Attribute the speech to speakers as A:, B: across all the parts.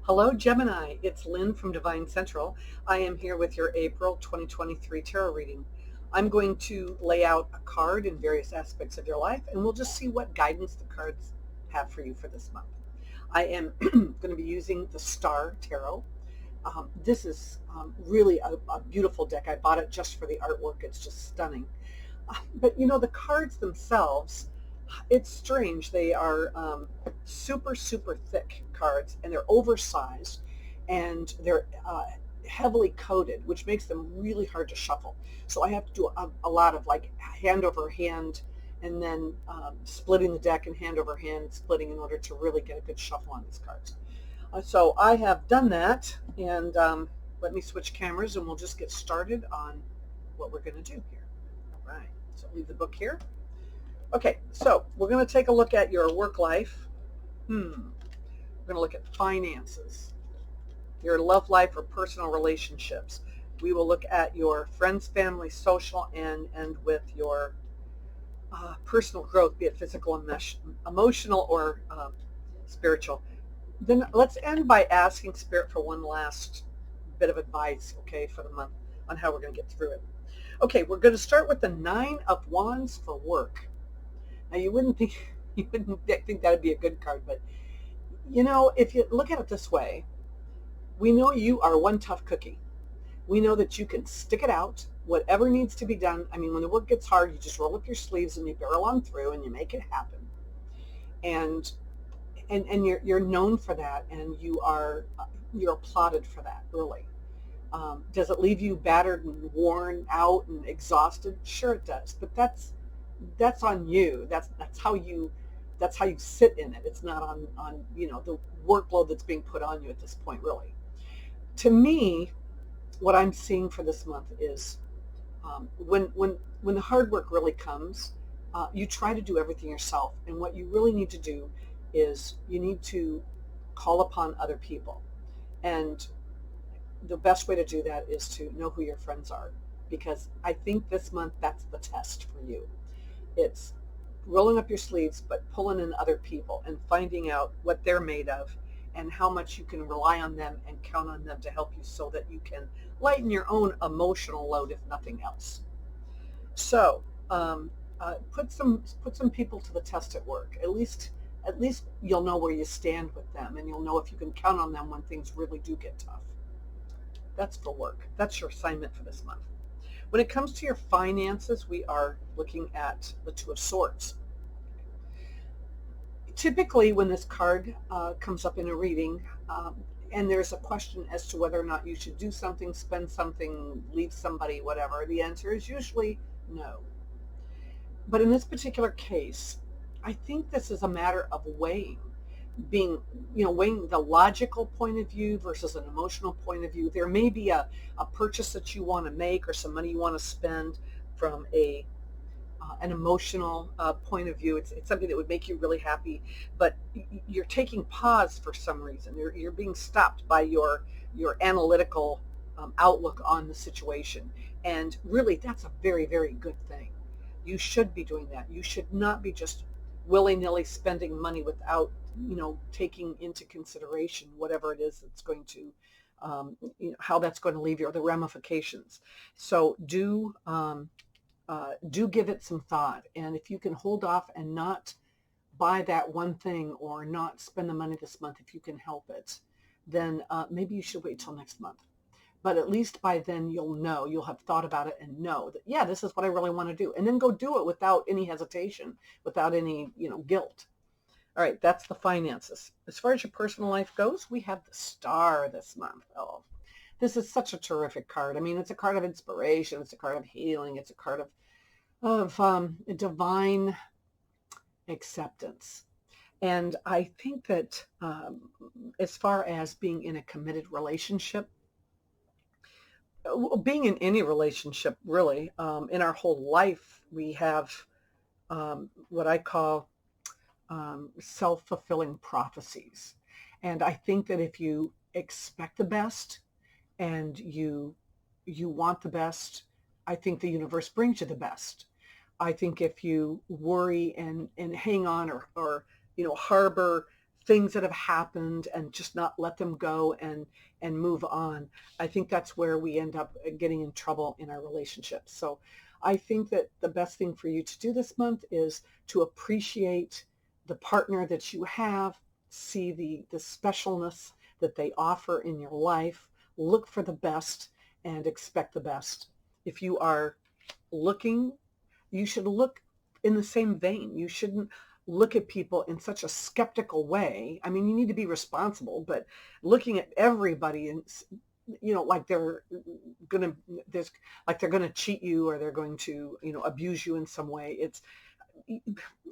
A: Hello, Gemini. It's Lynn from Divine Central. I am here with your April 2023 tarot reading. I'm going to lay out a card in various aspects of your life, and we'll just see what guidance the cards have for you for this month. I am going to be using the Star Tarot. This is really a beautiful deck. I bought it just for the artwork. It's just stunning. But the cards themselves, it's strange. They are super, super thick cards, and they're oversized, and they're heavily coated, which makes them really hard to shuffle. So I have to do a lot of like hand over hand, and then splitting the deck and hand over hand splitting in order to really get a good shuffle on these cards. So I have done that, and let me switch cameras, and we'll just get started on what we're going to do here. All right, so leave the book here. Okay, so we're going to take a look at your work life. We're going to look at finances, your love life or personal relationships. We will look at your friends, family, social, and with your personal growth, be it physical, emotional, or spiritual. Then let's end by asking Spirit for one last bit of advice, okay, for the month on how we're going to get through it. Okay, we're going to start with the 9 of Wands for work. Now, you wouldn't think that would be a good card, but if you look at it this way, we know you are one tough cookie. We know that you can stick it out, whatever needs to be done. I mean, when the work gets hard, you just roll up your sleeves and you barrel on through and you make it happen. And you're known for that, and you're applauded for that, really. Does it leave you battered and worn out and exhausted? Sure it does, but that's on you. That's how you sit in it. It's not on the workload that's being put on you at this point, really. To me, what I'm seeing for this month is when the hard work really comes, you try to do everything yourself, and what you really need to do is you need to call upon other people. And the best way to do that is to know who your friends are, because I think this month that's the test for you. It's rolling up your sleeves, but pulling in other people and finding out what they're made of and how much you can rely on them and count on them to help you so that you can lighten your own emotional load, if nothing else. So put some people to the test at work. At least you'll know where you stand with them, and you'll know if you can count on them when things really do get tough. That's for work. That's your assignment for this month. When it comes to your finances, we are looking at the 2 of Swords. Typically, when this card comes up in a reading, and there's a question as to whether or not you should do something, spend something, leave somebody, whatever, the answer is usually no. But in this particular case, I think this is a matter of weighing the logical point of view versus an emotional point of view. There may be a purchase that you want to make or some money you want to spend from an emotional point of view. It's something that would make you really happy, but you're taking pause for some reason. You're being stopped by your analytical outlook on the situation, and really that's a very, very good thing. You should be doing that. You should not be just willy-nilly spending money without taking into consideration whatever it is that's going to how that's going to leave you, or the ramifications. So do give it some thought, and if you can hold off and not buy that one thing or not spend the money this month, if you can help it, then maybe you should wait till next month. But at least by then you'll have thought about it and know that, yeah, this is what I really want to do, and then go do it without any hesitation, without any guilt. All right, that's the finances. As far as your personal life goes, we have the Star this month. Oh, this is such a terrific card. I mean, it's a card of inspiration. It's a card of healing. It's a card of divine acceptance. And I think that as far as being in a committed relationship, being in any relationship, really, in our whole life, we have what I call self-fulfilling prophecies. And I think that if you expect the best and you want the best, I think the universe brings you the best. I think if you worry and hang on or harbor things that have happened and just not let them go and move on. I think that's where we end up getting in trouble in our relationships. So I think that the best thing for you to do this month is to appreciate the partner that you have, see the specialness that they offer in your life, look for the best and expect the best. If you are looking, you should look in the same vein. You shouldn't look at people in such a skeptical way. I mean, you need to be responsible, but looking at everybody and like they're gonna there's like they're gonna cheat you or they're going to abuse you in some way. It's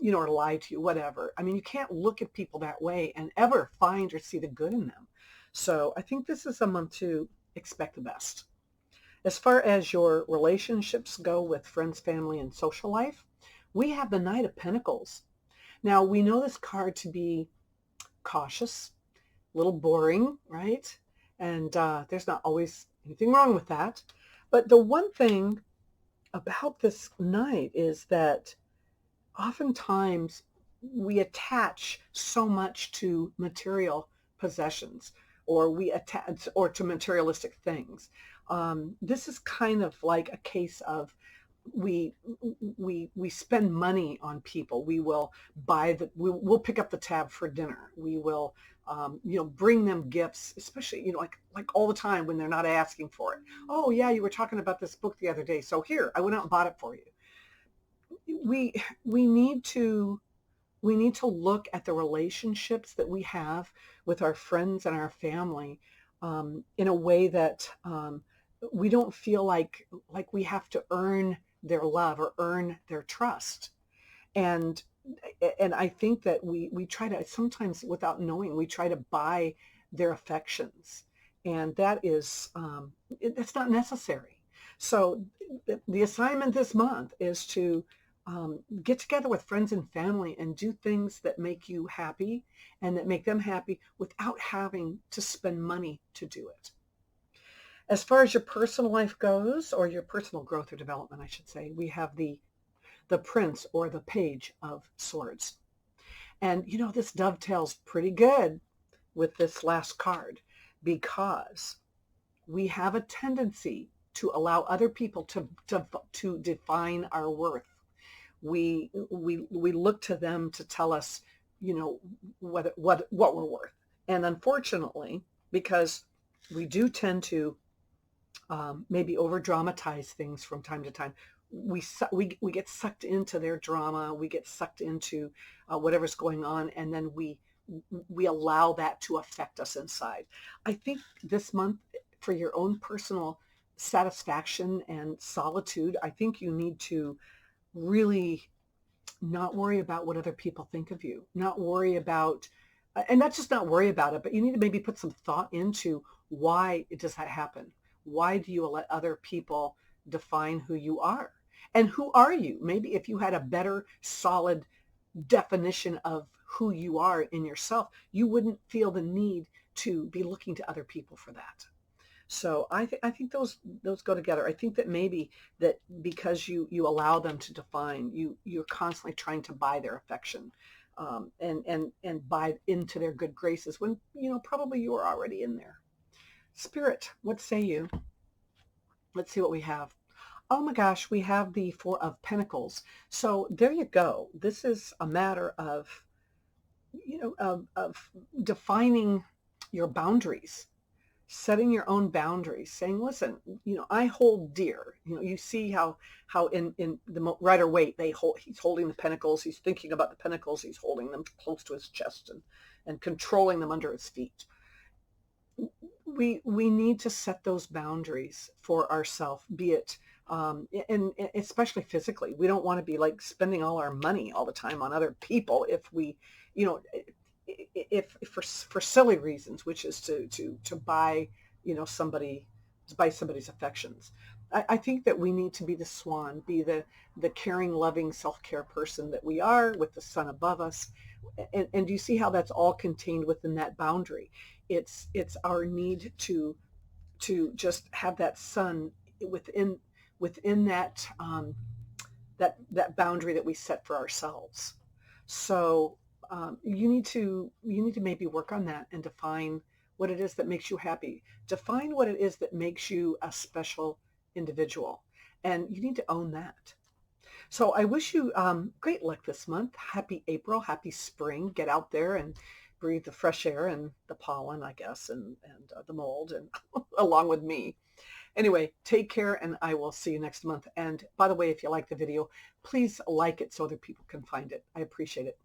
A: or lie to you, whatever. I mean, you can't look at people that way and ever find or see the good in them. So I think this is a month to expect the best. As far as your relationships go with friends, family, and social life, we have the Knight of Pentacles. Now, we know this card to be cautious, a little boring, right? And there's not always anything wrong with that. But the one thing about this Knight is that oftentimes we attach so much to material possessions, or we attach or to materialistic things. This is kind of like a case of we spend money on people. We will we'll pick up the tab for dinner. We will bring them gifts, especially like all the time when they're not asking for it. Oh yeah, you were talking about this book the other day, so here, I went out and bought it for you. We need to look at the relationships that we have with our friends and our family in a way that we don't feel like we have to earn their love or earn their trust. And I think that we try to, sometimes without knowing, we try to buy their affections, and that is that's not necessary. So the assignment this month is to get together with friends and family and do things that make you happy and that make them happy without having to spend money to do it. As far as your personal life goes, or your personal growth or development, I should say, we have the Prince or the Page of Swords. And this dovetails pretty good with this last card, because we have a tendency to allow other people to define our worth. We look to them to tell us, what we're worth. And unfortunately, because we do tend to maybe over dramatize things from time to time, we get sucked into their drama. We get sucked into whatever's going on, and then we allow that to affect us inside. I think this month, for your own personal satisfaction and solitude, I think you need to really not worry about what other people think of you, not worry about, and not just not worry about it, but you need to maybe put some thought into why does that happen? Why do you let other people define who you are? And who are you? Maybe if you had a better, solid definition of who you are in yourself, you wouldn't feel the need to be looking to other people for that. So I think those go together. I think that maybe that because you allow them to define, you're constantly trying to buy their affection, and buy into their good graces when probably you are already in there. Spirit, what say you? Let's see what we have. Oh my gosh, we have the Four of Pentacles. So there you go. This is a matter of of defining your boundaries, setting your own boundaries, saying, listen, I hold dear. You see how in the Rider Waite, he's holding the pentacles, he's thinking about the pentacles, he's holding them close to his chest and controlling them under his feet. We need to set those boundaries for ourselves, be it and especially physically. We don't want to be like spending all our money all the time on other people if we, if for silly reasons, which is to buy, somebody's affections. I think that we need to be the swan, be the caring, loving, self-care person that we are, with the sun above us. And do you see how that's all contained within that boundary? It's our need to just have that sun within that boundary that we set for ourselves. So You need to maybe work on that and define what it is that makes you happy. Define what it is that makes you a special individual, and you need to own that. So I wish you great luck this month. Happy April, happy spring. Get out there and breathe the fresh air and the pollen, I guess, and the mold, and along with me. Anyway, take care, and I will see you next month. And by the way, if you like the video, please like it so other people can find it. I appreciate it.